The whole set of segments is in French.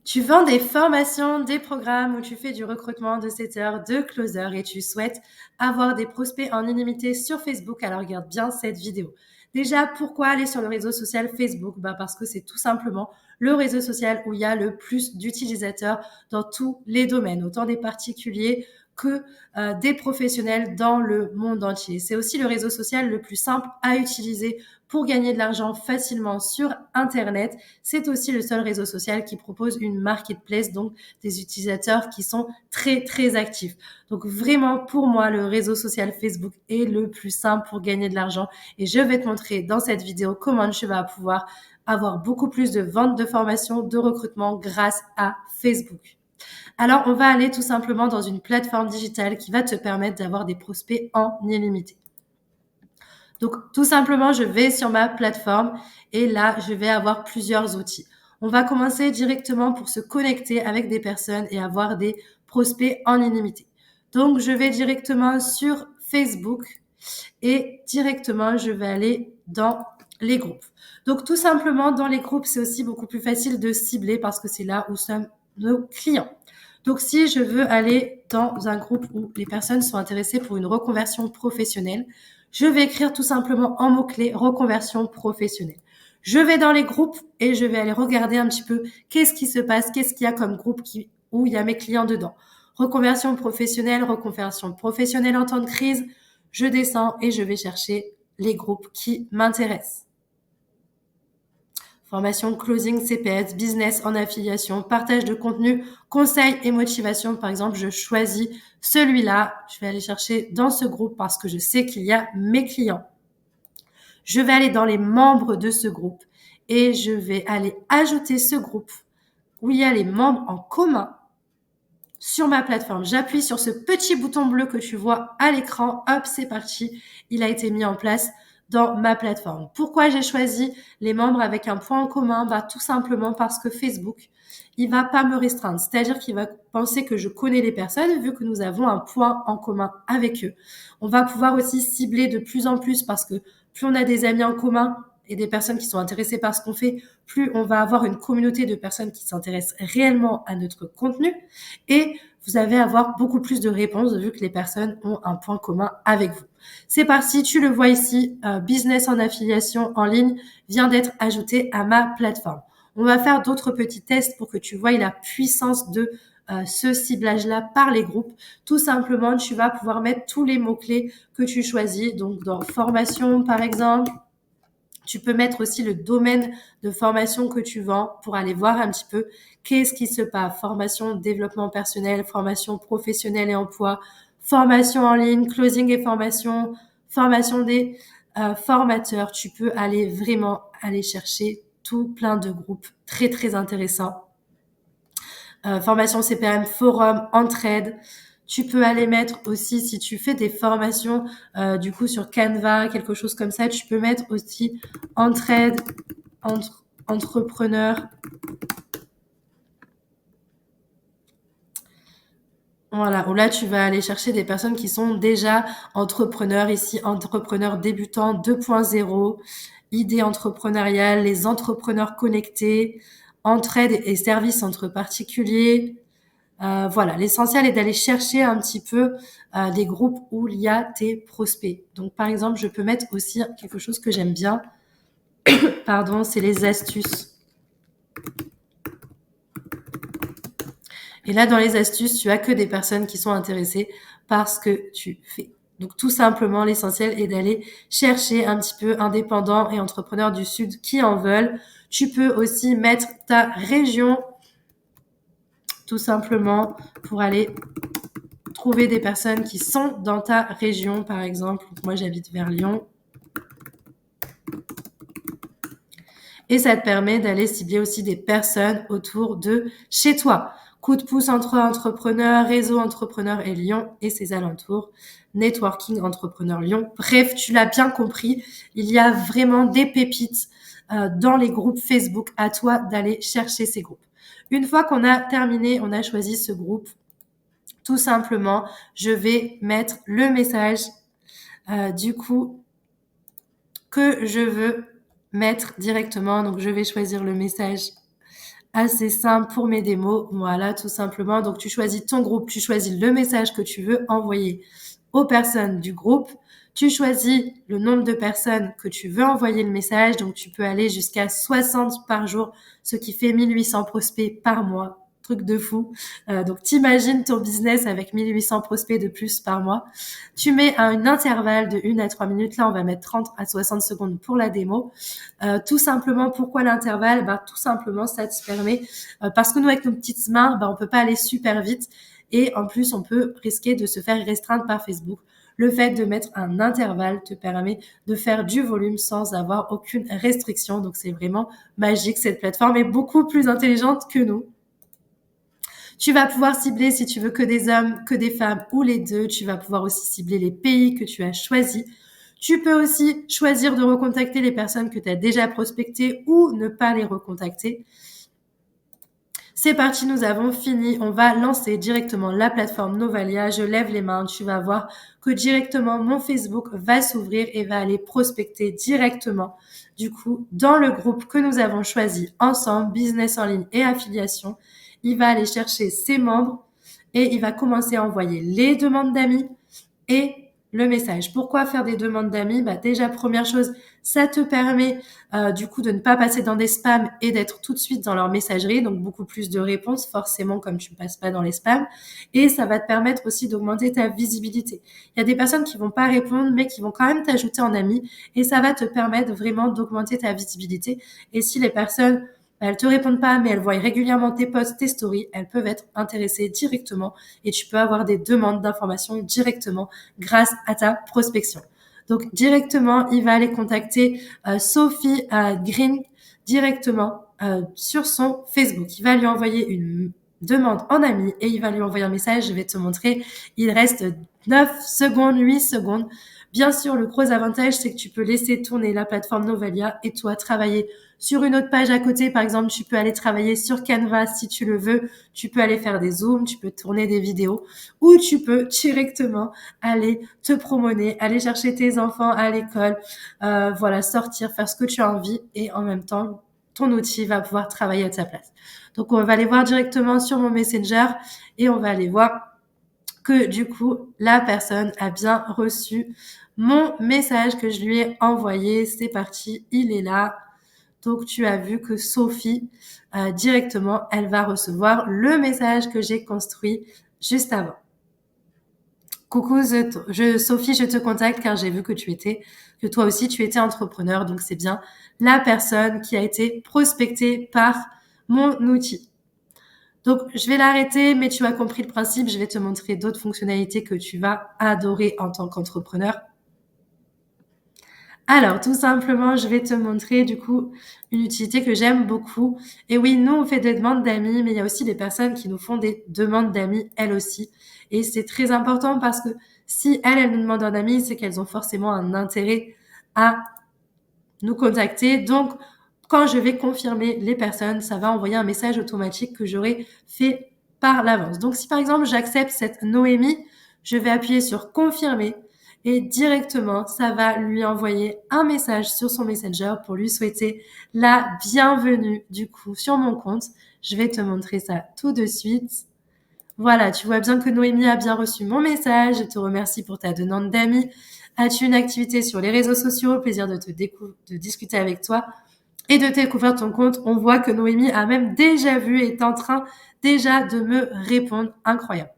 Tu vends des formations, des programmes où tu fais du recrutement de setters, de closers et tu souhaites avoir des prospects en illimité sur Facebook. Alors regarde bien cette vidéo. Déjà, pourquoi aller sur le réseau social Facebook? Parce que c'est tout simplement le réseau social où il y a le plus d'utilisateurs dans tous les domaines, autant des particuliers que des professionnels dans le monde entier. C'est aussi le réseau social le plus simple à utiliser pour gagner de l'argent facilement sur Internet. C'est aussi le seul réseau social qui propose une marketplace, donc des utilisateurs qui sont très, très actifs. Donc vraiment, pour moi, le réseau social Facebook est le plus simple pour gagner de l'argent. Et je vais te montrer dans cette vidéo comment tu vas pouvoir avoir beaucoup plus de ventes de formations, de recrutement grâce à Facebook. Alors, on va aller tout simplement dans une plateforme digitale qui va te permettre d'avoir des prospects en illimité. Donc, tout simplement, je vais sur ma plateforme et là, je vais avoir plusieurs outils. On va commencer directement pour se connecter avec des personnes et avoir des prospects en illimité. Donc, je vais directement sur Facebook et directement, je vais aller dans les groupes. Donc, tout simplement, dans les groupes, c'est aussi beaucoup plus facile de cibler parce que c'est là où sont nos clients. Donc, si je veux aller dans un groupe où les personnes sont intéressées pour une reconversion professionnelle, je vais écrire tout simplement en mots-clés reconversion professionnelle. Je vais dans les groupes et je vais aller regarder un petit peu qu'est-ce qui se passe, qu'est-ce qu'il y a comme groupe où il y a mes clients dedans. Reconversion professionnelle en temps de crise. Je descends et je vais chercher les groupes qui m'intéressent. Formation, closing, CPS, business en affiliation, partage de contenu, conseils et motivation. Par exemple, je choisis celui-là. Je vais aller chercher dans ce groupe parce que je sais qu'il y a mes clients. Je vais aller dans les membres de ce groupe et je vais aller ajouter ce groupe où il y a les membres en commun sur ma plateforme. J'appuie sur ce petit bouton bleu que tu vois à l'écran. Hop, c'est parti. Il a été mis en place dans ma plateforme. Pourquoi j'ai choisi les membres avec un point en commun? Tout simplement parce que Facebook, il va pas me restreindre. C'est-à-dire qu'il va penser que je connais les personnes vu que nous avons un point en commun avec eux. On va pouvoir aussi cibler de plus en plus parce que plus on a des amis en commun et des personnes qui sont intéressées par ce qu'on fait, plus on va avoir une communauté de personnes qui s'intéressent réellement à notre contenu et vous allez avoir beaucoup plus de réponses vu que les personnes ont un point commun avec vous. C'est parti, tu le vois ici, business en affiliation en ligne vient d'être ajouté à ma plateforme. On va faire d'autres petits tests pour que tu vois la puissance de ce ciblage-là par les groupes. Tout simplement, tu vas pouvoir mettre tous les mots-clés que tu choisis. Donc, dans formation, par exemple, tu peux mettre aussi le domaine de formation que tu vends pour aller voir un petit peu qu'est-ce qui se passe. Formation, développement personnel, formation professionnelle et emploi, formation en ligne, closing et formation, formation des formateurs. Tu peux aller vraiment aller chercher tout plein de groupes très, très intéressants. Formation CPM, forum, entraide. Tu peux aller mettre aussi, si tu fais des formations, du coup, sur Canva, quelque chose comme ça, tu peux mettre aussi entraide, entrepreneur. Voilà, où là, tu vas aller chercher des personnes qui sont déjà entrepreneurs. Ici, entrepreneurs débutants 2.0, idées entrepreneuriales, les entrepreneurs connectés, entraide et services entre particuliers. Voilà, l'essentiel est d'aller chercher un petit peu des groupes où il y a tes prospects. Donc, par exemple, je peux mettre aussi quelque chose que j'aime bien. Pardon, c'est les astuces. Et là, dans les astuces, tu as que des personnes qui sont intéressées par ce que tu fais. Donc, tout simplement, l'essentiel est d'aller chercher un petit peu indépendants et entrepreneurs du Sud qui en veulent. Tu peux aussi mettre ta région, tout simplement, pour aller trouver des personnes qui sont dans ta région, par exemple. Moi, j'habite vers Lyon. Et ça te permet d'aller cibler aussi des personnes autour de chez toi. Coup de pouce entre entrepreneurs, réseau entrepreneurs et Lyon et ses alentours. Networking entrepreneur Lyon. Bref, tu l'as bien compris, il y a vraiment des pépites dans les groupes Facebook. À toi d'aller chercher ces groupes. Une fois qu'on a terminé, on a choisi ce groupe, tout simplement, je vais mettre le message du coup que je veux mettre directement. Donc, je vais choisir le message assez simple pour mes démos. Voilà, tout simplement. Donc, tu choisis ton groupe, tu choisis le message que tu veux envoyer aux personnes du groupe. Tu choisis le nombre de personnes que tu veux envoyer le message. Donc, tu peux aller jusqu'à 60 par jour, ce qui fait 1800 prospects par mois. Truc de fou. Donc, t'imagines ton business avec 1800 prospects de plus par mois. Tu mets un intervalle de 1 à 3 minutes. Là, on va mettre 30 à 60 secondes pour la démo. Tout simplement, pourquoi l'intervalle? Tout simplement, ça te permet, parce que nous, avec nos petites mains, on peut pas aller super vite. Et en plus, on peut risquer de se faire restreindre par Facebook. Le fait de mettre un intervalle te permet de faire du volume sans avoir aucune restriction. Donc, c'est vraiment magique. Cette plateforme est beaucoup plus intelligente que nous. Tu vas pouvoir cibler, si tu veux, que des hommes, que des femmes ou les deux. Tu vas pouvoir aussi cibler les pays que tu as choisis. Tu peux aussi choisir de recontacter les personnes que tu as déjà prospectées ou ne pas les recontacter. C'est parti, nous avons fini. On va lancer directement la plateforme Novalia. Je lève les mains. Tu vas voir que directement mon Facebook va s'ouvrir et va aller prospecter directement. Du coup, dans le groupe que nous avons choisi ensemble, business en ligne et affiliation, il va aller chercher ses membres et il va commencer à envoyer les demandes d'amis et le message. Pourquoi faire des demandes d'amis? Déjà, première chose, ça te permet du coup de ne pas passer dans des spams et d'être tout de suite dans leur messagerie, donc beaucoup plus de réponses forcément comme tu ne passes pas dans les spams. Et ça va te permettre aussi d'augmenter ta visibilité. Il y a des personnes qui vont pas répondre mais qui vont quand même t'ajouter en ami et ça va te permettre vraiment d'augmenter ta visibilité. Et si les personnes elles te répondent pas, mais elles voient régulièrement tes posts, tes stories, elles peuvent être intéressées directement et tu peux avoir des demandes d'informations directement grâce à ta prospection. Donc directement, il va aller contacter Sophie Green directement sur son Facebook. Il va lui envoyer une demande en ami et il va lui envoyer un message. Je vais te montrer. Il reste 9 secondes, 8 secondes. Bien sûr, le gros avantage, c'est que tu peux laisser tourner la plateforme Novalia et toi travailler sur une autre page à côté. Par exemple, tu peux aller travailler sur Canva si tu le veux. Tu peux aller faire des zooms, tu peux tourner des vidéos ou tu peux directement aller te promener, aller chercher tes enfants à l'école, voilà, sortir, faire ce que tu as envie et en même temps, ton outil va pouvoir travailler à ta place. Donc, on va aller voir directement sur mon Messenger et on va aller voir que du coup, la personne a bien reçu mon message que je lui ai envoyé. C'est parti, il est là. Donc, tu as vu que Sophie, directement, elle va recevoir le message que j'ai construit juste avant. Coucou Sophie, je te contacte car j'ai vu que toi aussi tu étais entrepreneur, donc c'est bien la personne qui a été prospectée par mon outil. Donc, je vais l'arrêter, mais tu as compris le principe. Je vais te montrer d'autres fonctionnalités que tu vas adorer en tant qu'entrepreneur. Alors, tout simplement, je vais te montrer du coup une utilité que j'aime beaucoup. Et oui, nous, on fait des demandes d'amis, mais il y a aussi des personnes qui nous font des demandes d'amis, elles aussi. Et c'est très important parce que si elles nous demandent un ami, c'est qu'elles ont forcément un intérêt à nous contacter. Donc, quand je vais confirmer les personnes, ça va envoyer un message automatique que j'aurai fait par l'avance. Donc, si par exemple, j'accepte cette Noémie, je vais appuyer sur confirmer et directement, ça va lui envoyer un message sur son Messenger pour lui souhaiter la bienvenue du coup sur mon compte. Je vais te montrer ça tout de suite. Voilà, tu vois bien que Noémie a bien reçu mon message. Je te remercie pour ta demande d'amis. As-tu une activité sur les réseaux sociaux? Plaisir de discuter avec toi et de découvrir ton compte. On voit que Noémie a même déjà vu et est en train déjà de me répondre. Incroyable.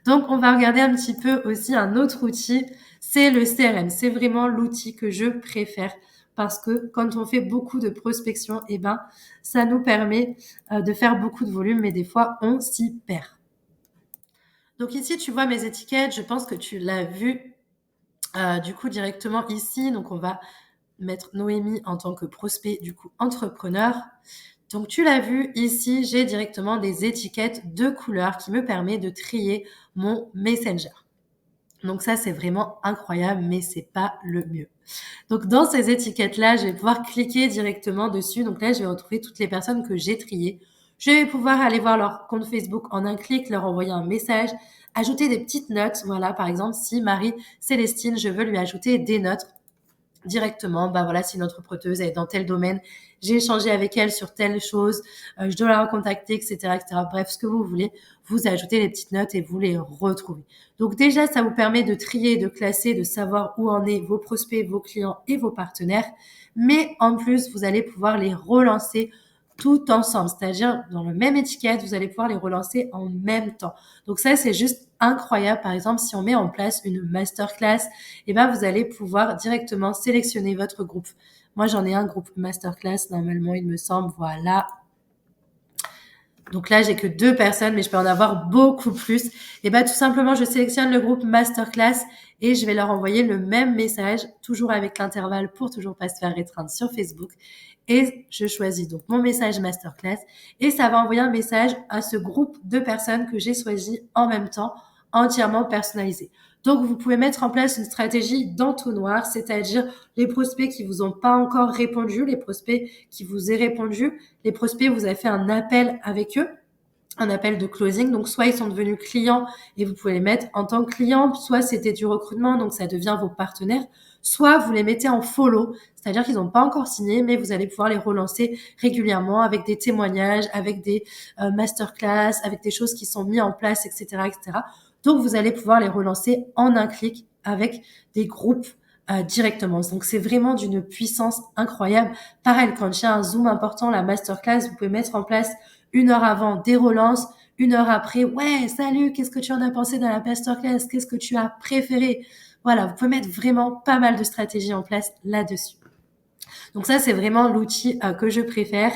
Donc, on va regarder un petit peu aussi un autre outil. C'est le CRM. C'est vraiment l'outil que je préfère parce que quand on fait beaucoup de prospection, ça nous permet de faire beaucoup de volume, mais des fois, on s'y perd. Donc ici, tu vois mes étiquettes. Je pense que tu l'as vu du coup directement ici. Donc, on va mettre Noémie en tant que prospect, du coup, entrepreneur. Donc, tu l'as vu ici, j'ai directement des étiquettes de couleurs qui me permettent de trier mon Messenger. Donc ça, c'est vraiment incroyable, mais c'est pas le mieux. Donc, dans ces étiquettes-là, je vais pouvoir cliquer directement dessus. Donc là, je vais retrouver toutes les personnes que j'ai triées. Je vais pouvoir aller voir leur compte Facebook en un clic, leur envoyer un message, ajouter des petites notes. Voilà, par exemple, si Marie-Célestine, je veux lui ajouter des notes. directement, bah voilà, c'est une entrepreneuse, elle est dans tel domaine, j'ai échangé avec elle sur telle chose, je dois la recontacter, etc., etc. Bref, ce que vous voulez, vous ajoutez les petites notes et vous les retrouvez. Donc déjà, ça vous permet de trier, de classer, de savoir où en est vos prospects, vos clients et vos partenaires. Mais en plus, vous allez pouvoir les relancer tout ensemble, c'est-à-dire dans le même étiquette, vous allez pouvoir les relancer en même temps. Donc ça, c'est juste incroyable. Par exemple, si on met en place une masterclass, eh ben, vous allez pouvoir directement sélectionner votre groupe. Moi, j'en ai un groupe masterclass, normalement, il me semble, voilà. Donc là, j'ai que 2 personnes, mais je peux en avoir beaucoup plus. Et ben, tout simplement, je sélectionne le groupe masterclass et je vais leur envoyer le même message, toujours avec l'intervalle pour toujours pas se faire restreindre sur Facebook. Et je choisis donc mon message masterclass et ça va envoyer un message à ce groupe de personnes que j'ai choisi en même temps, entièrement personnalisé. Donc, vous pouvez mettre en place une stratégie d'entonnoir, c'est-à-dire les prospects qui vous ont pas encore répondu, les prospects qui vous aient répondu, les prospects, vous avez fait un appel avec eux, un appel de closing. Donc, soit ils sont devenus clients et vous pouvez les mettre en tant que clients, soit c'était du recrutement, donc ça devient vos partenaires, soit vous les mettez en follow, c'est-à-dire qu'ils n'ont pas encore signé, mais vous allez pouvoir les relancer régulièrement avec des témoignages, avec des masterclass, avec des choses qui sont mises en place, etc., etc. Donc, vous allez pouvoir les relancer en un clic avec des groupes directement. Donc, c'est vraiment d'une puissance incroyable. Pareil, quand il y a un zoom important, la masterclass, vous pouvez mettre en place 1 heure avant des relances, 1 heure après, ouais, salut, qu'est-ce que tu en as pensé dans la masterclass? Qu'est-ce que tu as préféré? Voilà, vous pouvez mettre vraiment pas mal de stratégies en place là-dessus. Donc ça, c'est vraiment l'outil que je préfère,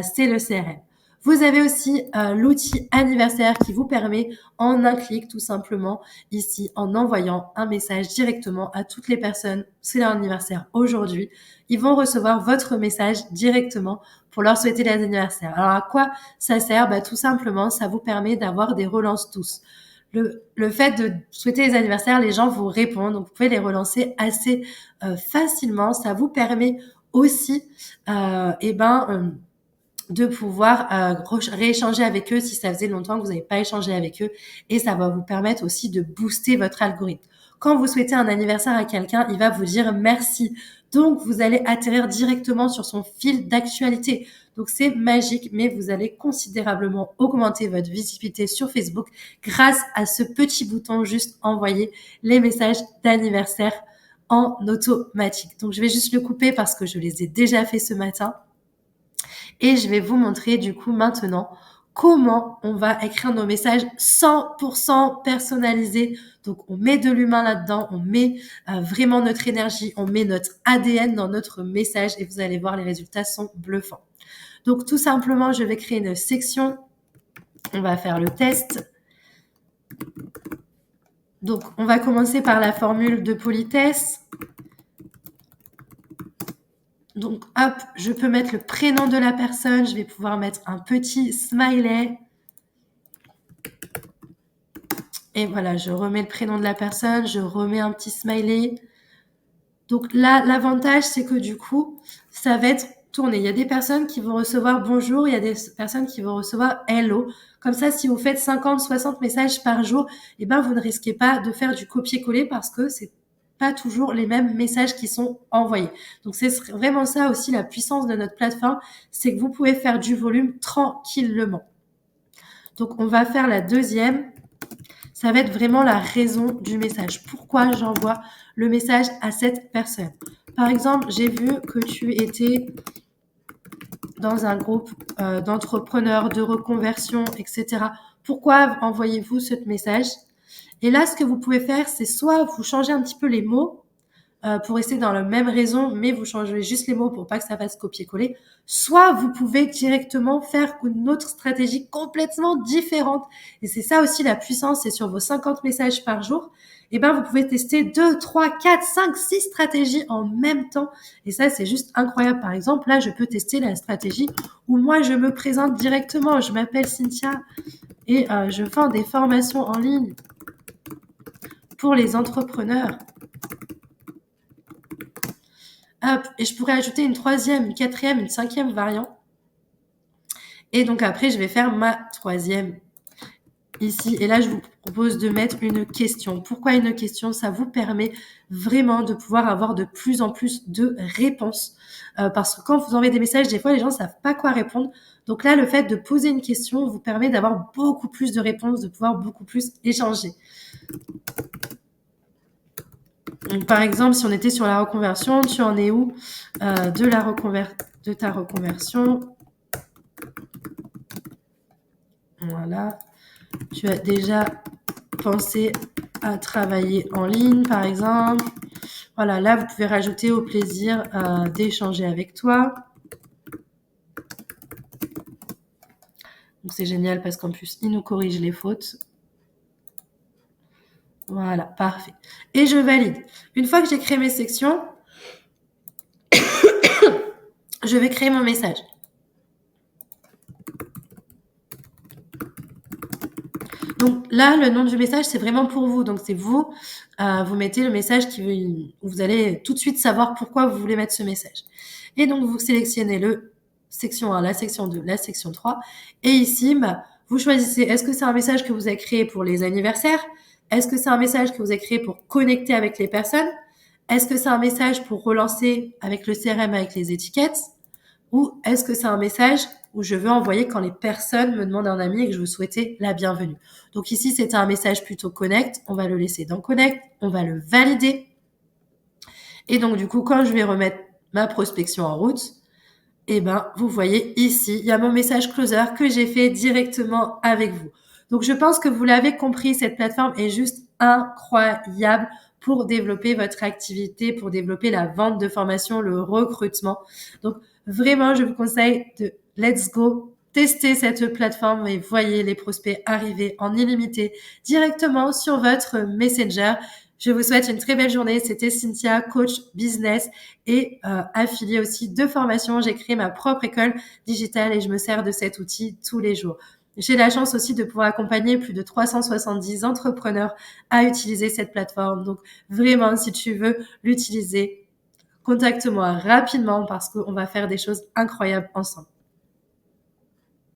c'est le CRM. Vous avez aussi l'outil anniversaire qui vous permet en un clic tout simplement ici en envoyant un message directement à toutes les personnes, c'est leur anniversaire aujourd'hui, ils vont recevoir votre message directement pour leur souhaiter l'anniversaire. Alors à quoi ça sert? Bah, tout simplement, ça vous permet d'avoir des relances tous. Le fait de souhaiter les anniversaires, les gens vous répondent, donc vous pouvez les relancer assez facilement. Ça vous permet aussi de pouvoir rééchanger avec eux si ça faisait longtemps que vous n'avez pas échangé avec eux et ça va vous permettre aussi de booster votre algorithme. Quand vous souhaitez un anniversaire à quelqu'un, il va vous dire merci. Donc, vous allez atterrir directement sur son fil d'actualité. Donc, c'est magique, mais vous allez considérablement augmenter votre visibilité sur Facebook grâce à ce petit bouton juste envoyer les messages d'anniversaire en automatique. Donc, je vais juste le couper parce que je les ai déjà fait ce matin. Et je vais vous montrer du coup maintenant comment on va écrire nos messages 100% personnalisés. Donc, on met de l'humain là-dedans, on met vraiment notre énergie, on met notre ADN dans notre message et vous allez voir, les résultats sont bluffants. Donc, tout simplement, je vais créer une section. On va faire le test. Donc, on va commencer par la formule de politesse. Donc, hop, je peux mettre le prénom de la personne. Je vais pouvoir mettre un petit smiley. Et voilà, je remets le prénom de la personne. Je remets un petit smiley. Donc là, l'avantage, c'est que du coup, ça va être tourné. Il y a des personnes qui vont recevoir bonjour. Il y a des personnes qui vont recevoir hello. Comme ça, si vous faites 50, 60 messages par jour, eh ben, vous ne risquez pas de faire du copier-coller parce que c'est pas toujours les mêmes messages qui sont envoyés. Donc, c'est vraiment ça aussi la puissance de notre plateforme, c'est que vous pouvez faire du volume tranquillement. Donc, on va faire la deuxième. Ça va être vraiment la raison du message. Pourquoi j'envoie le message à cette personne? Par exemple, j'ai vu que tu étais dans un groupe d'entrepreneurs, de reconversion, etc. Pourquoi envoyez-vous ce message? Et là, ce que vous pouvez faire, c'est soit vous changez un petit peu les mots pour rester dans la même raison, mais vous changez juste les mots pour pas que ça fasse copier-coller. Soit vous pouvez directement faire une autre stratégie complètement différente. Et c'est ça aussi la puissance, c'est sur vos 50 messages par jour. Eh ben, vous pouvez tester 2, 3, 4, 5, 6 stratégies en même temps. Et ça, c'est juste incroyable. Par exemple, là, je peux tester la stratégie où moi, je me présente directement. Je m'appelle Cynthia et je vends des formations en ligne pour les entrepreneurs. Hop, et je pourrais ajouter une troisième, une quatrième, une cinquième variante. Et donc après, je vais faire ma troisième ici. Et là, je vous propose de mettre une question. Pourquoi une question? Ça vous permet vraiment de pouvoir avoir de plus en plus de réponses. Parce que quand vous envoyez des messages, des fois, les gens ne savent pas quoi répondre. Donc là, le fait de poser une question vous permet d'avoir beaucoup plus de réponses, de pouvoir beaucoup plus échanger. Donc, par exemple, si on était sur la reconversion, tu en es où de ta reconversion? Voilà. Tu as déjà pensé à travailler en ligne, par exemple. Voilà, là, vous pouvez rajouter au plaisir d'échanger avec toi. Donc, c'est génial parce qu'en plus, il nous corrige les fautes. Voilà, parfait. Et je valide. Une fois que j'ai créé mes sections, je vais créer mon message. Donc là, le nom du message, c'est vraiment pour vous. Donc c'est vous, vous mettez le message où vous allez tout de suite savoir pourquoi vous voulez mettre ce message. Et donc vous sélectionnez le section 1, la section 2, la section 3. Et ici, vous choisissez, est-ce que c'est un message que vous avez créé pour les anniversaires? Est-ce que c'est un message que vous avez créé pour connecter avec les personnes? Est-ce que c'est un message pour relancer avec le CRM, avec les étiquettes? Ou est-ce que c'est un message où je veux envoyer quand les personnes me demandent un ami et que je veux souhaiter la bienvenue? Donc ici, c'était un message plutôt connect. On va le laisser dans connect. On va le valider. Et donc, du coup, quand je vais remettre ma prospection en route, eh ben, vous voyez ici, il y a mon message closer que j'ai fait directement avec vous. Donc, je pense que vous l'avez compris, cette plateforme est juste incroyable pour développer votre activité, pour développer la vente de formation, le recrutement. Donc, vraiment, je vous conseille de let's go, tester cette plateforme et voyez les prospects arriver en illimité directement sur votre Messenger. Je vous souhaite une très belle journée. C'était Cynthia, coach business et affiliée aussi de formation. J'ai créé ma propre école digitale et je me sers de cet outil tous les jours. J'ai la chance aussi de pouvoir accompagner plus de 370 entrepreneurs à utiliser cette plateforme. Donc vraiment, si tu veux l'utiliser, contacte-moi rapidement parce qu'on va faire des choses incroyables ensemble.